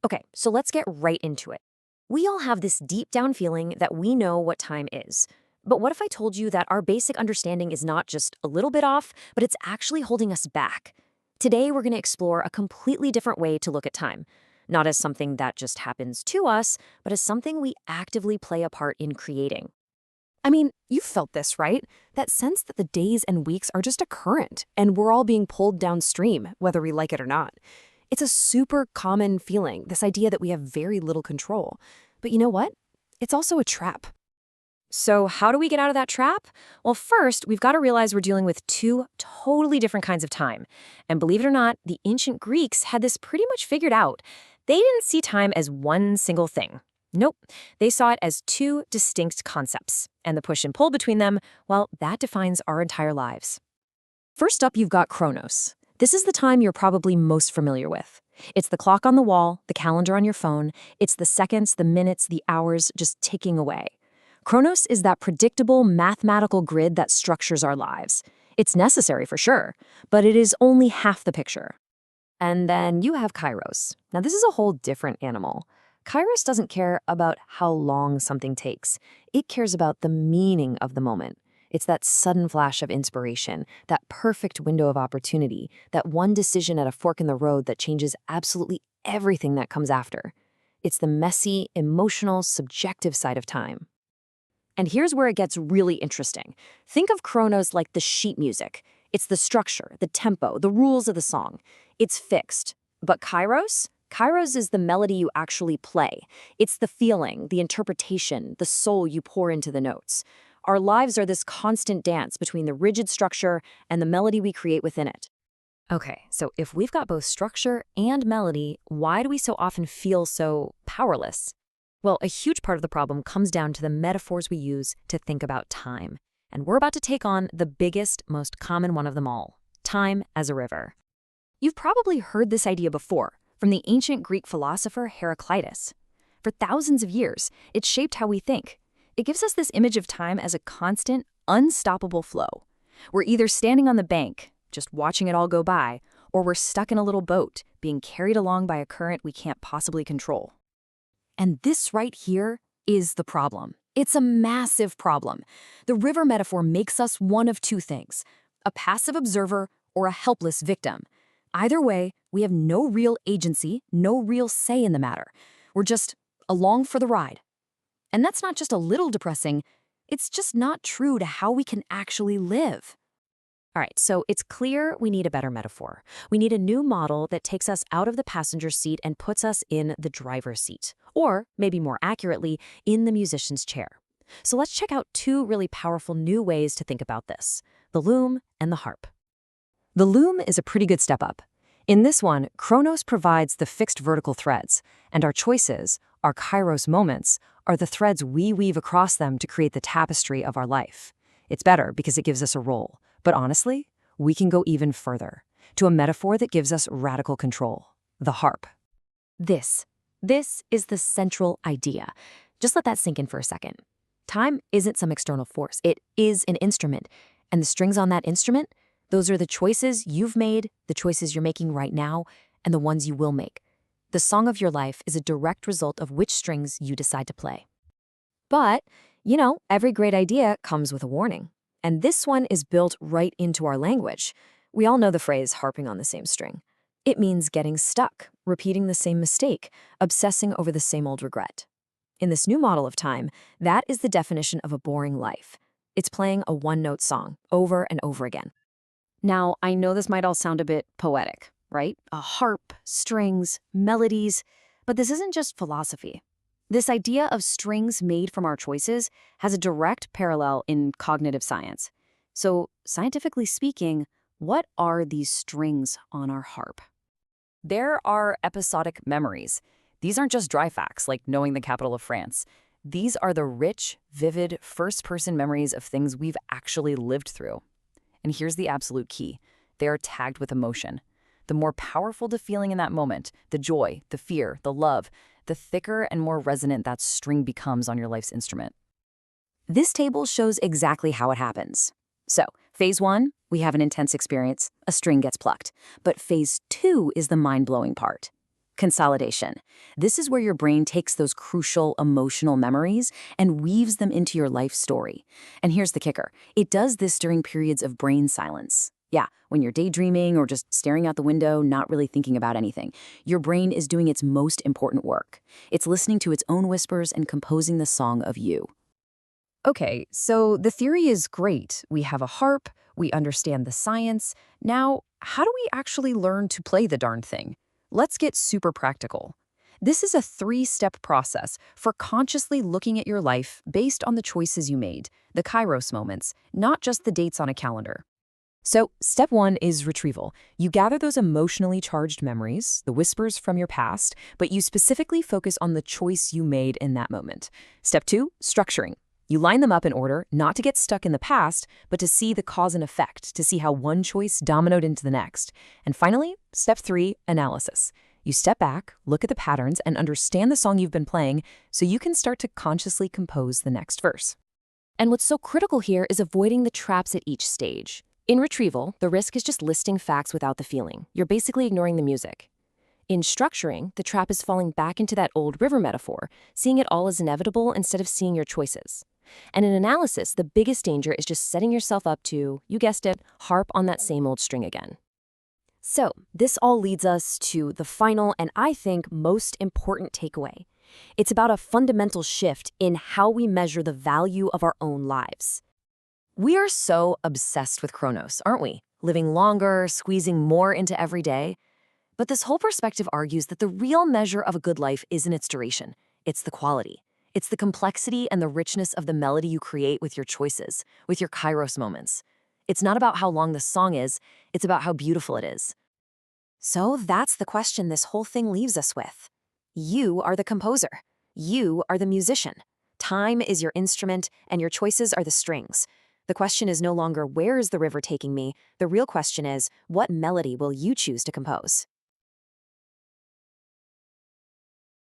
Okay, so let's get right into it. We all have this deep down feeling that we know what time is. But what if I told you that our basic understanding is not just a little bit off, but it's actually holding us back? Today, we're going to explore a completely different way to look at time. Not as something that just happens to us, but as something we actively play a part in creating. I mean, you've felt this, right? That sense that the days and weeks are just a current, and we're all being pulled downstream, whether we like it or not. It's a super common feeling, this idea that we have very little control. But you know what? It's also a trap. So, how do we get out of that trap? Well, first, we've got to realize we're dealing with two totally different kinds of time. And believe it or not, the ancient Greeks had this pretty much figured out. They didn't see time as one single thing. Nope, they saw it as two distinct concepts. And the push and pull between them, well, that defines our entire lives. First up, you've got Chronos. This is the time you're probably most familiar with. It's the clock on the wall, the calendar on your phone. It's the seconds, the minutes, the hours just ticking away. Chronos is that predictable mathematical grid that structures our lives. It's necessary for sure, but it is only half the picture. And then you have Kairos. Now, this is a whole different animal. Kairos doesn't care about how long something takes. It cares about the meaning of the moment. It's that sudden flash of inspiration, that perfect window of opportunity, that one decision at a fork in the road that changes absolutely everything that comes after. It's the messy, emotional, subjective side of time. And here's where it gets really interesting. Think of Chronos like the sheet music. It's the structure, the tempo, the rules of the song. It's fixed. But Kairos? Kairos is the melody you actually play. It's the feeling, the interpretation, the soul you pour into the notes. Our lives are this constant dance between the rigid structure and the melody we create within it. Okay, so if we've got both structure and melody, why do we so often feel so powerless? Well, a huge part of the problem comes down to the metaphors we use to think about time. And we're about to take on the biggest, most common one of them all, time as a river. You've probably heard this idea before from the ancient Greek philosopher Heraclitus. For thousands of years, it's shaped how we think. It gives us this image of time as a constant, unstoppable flow. We're either standing on the bank, just watching it all go by, or we're stuck in a little boat, being carried along by a current we can't possibly control. And this right here is the problem. It's a massive problem. The river metaphor makes us one of two things, a passive observer or a helpless victim. Either way, we have no real agency, no real say in the matter. We're just along for the ride. And that's not just a little depressing, it's just not true to how we can actually live. All right, so it's clear we need a better metaphor. We need a new model that takes us out of the passenger seat and puts us in the driver's seat, or maybe more accurately, in the musician's chair. So let's check out two really powerful new ways to think about this, the loom and the harp. The loom is a pretty good step up. In this one, Chronos provides the fixed vertical threads, and our choices, our Kairos moments, are the threads we weave across them to create the tapestry of our life. It's better because it gives us a role. But honestly, we can go even further, to a metaphor that gives us radical control, the harp. This is the central idea. Just let that sink in for a second. Time isn't some external force. It is an instrument. And the strings on that instrument, those are the choices you've made, the choices you're making right now, and the ones you will make. The song of your life is a direct result of which strings you decide to play. But, every great idea comes with a warning. And this one is built right into our language. We all know the phrase harping on the same string. It means getting stuck, repeating the same mistake, obsessing over the same old regret. In this new model of time, that is the definition of a boring life. It's playing a one-note song over and over again. Now, I know this might all sound a bit poetic, right? A harp, strings, melodies, but this isn't just philosophy. This idea of strings made from our choices has a direct parallel in cognitive science. So, scientifically speaking, what are these strings on our harp? There are episodic memories. These aren't just dry facts like knowing the capital of France. These are the rich, vivid, first-person memories of things we've actually lived through. And here's the absolute key. They are tagged with emotion. The more powerful the feeling in that moment, the joy, the fear, the love, the thicker and more resonant that string becomes on your life's instrument. This table shows exactly how it happens. So, phase 1, we have an intense experience, a string gets plucked. But phase 2 is the mind-blowing part. Consolidation. This is where your brain takes those crucial emotional memories and weaves them into your life story. And here's the kicker. It does this during periods of brain silence. Yeah, when you're daydreaming or just staring out the window, not really thinking about anything. Your brain is doing its most important work. It's listening to its own whispers and composing the song of you. Okay, so the theory is great. We have a harp, we understand the science. Now, how do we actually learn to play the darn thing? Let's get super practical. This is a 3-step process for consciously looking at your life based on the choices you made, the Kairos moments, not just the dates on a calendar. So, step 1 is retrieval. You gather those emotionally charged memories, the whispers from your past, but you specifically focus on the choice you made in that moment. Step 2, structuring. You line them up in order, not to get stuck in the past, but to see the cause and effect, to see how one choice dominoed into the next. And finally, step 3, analysis. You step back, look at the patterns, and understand the song you've been playing so you can start to consciously compose the next verse. And what's so critical here is avoiding the traps at each stage. In retrieval, the risk is just listing facts without the feeling. You're basically ignoring the music. In structuring, the trap is falling back into that old river metaphor, seeing it all as inevitable instead of seeing your choices. And in analysis, the biggest danger is just setting yourself up to, you guessed it, harp on that same old string again. So, this all leads us to the final and I think most important takeaway. It's about a fundamental shift in how we measure the value of our own lives. We are so obsessed with Chronos, aren't we? Living longer, squeezing more into every day. But this whole perspective argues that the real measure of a good life isn't its duration, it's the quality. It's the complexity and the richness of the melody you create with your choices, with your Kairos moments. It's not about how long the song is, it's about how beautiful it is. So that's the question this whole thing leaves us with. You are the composer. You are the musician. Time is your instrument, and your choices are the strings. The question is no longer, where is the river taking me? The real question is, what melody will you choose to compose?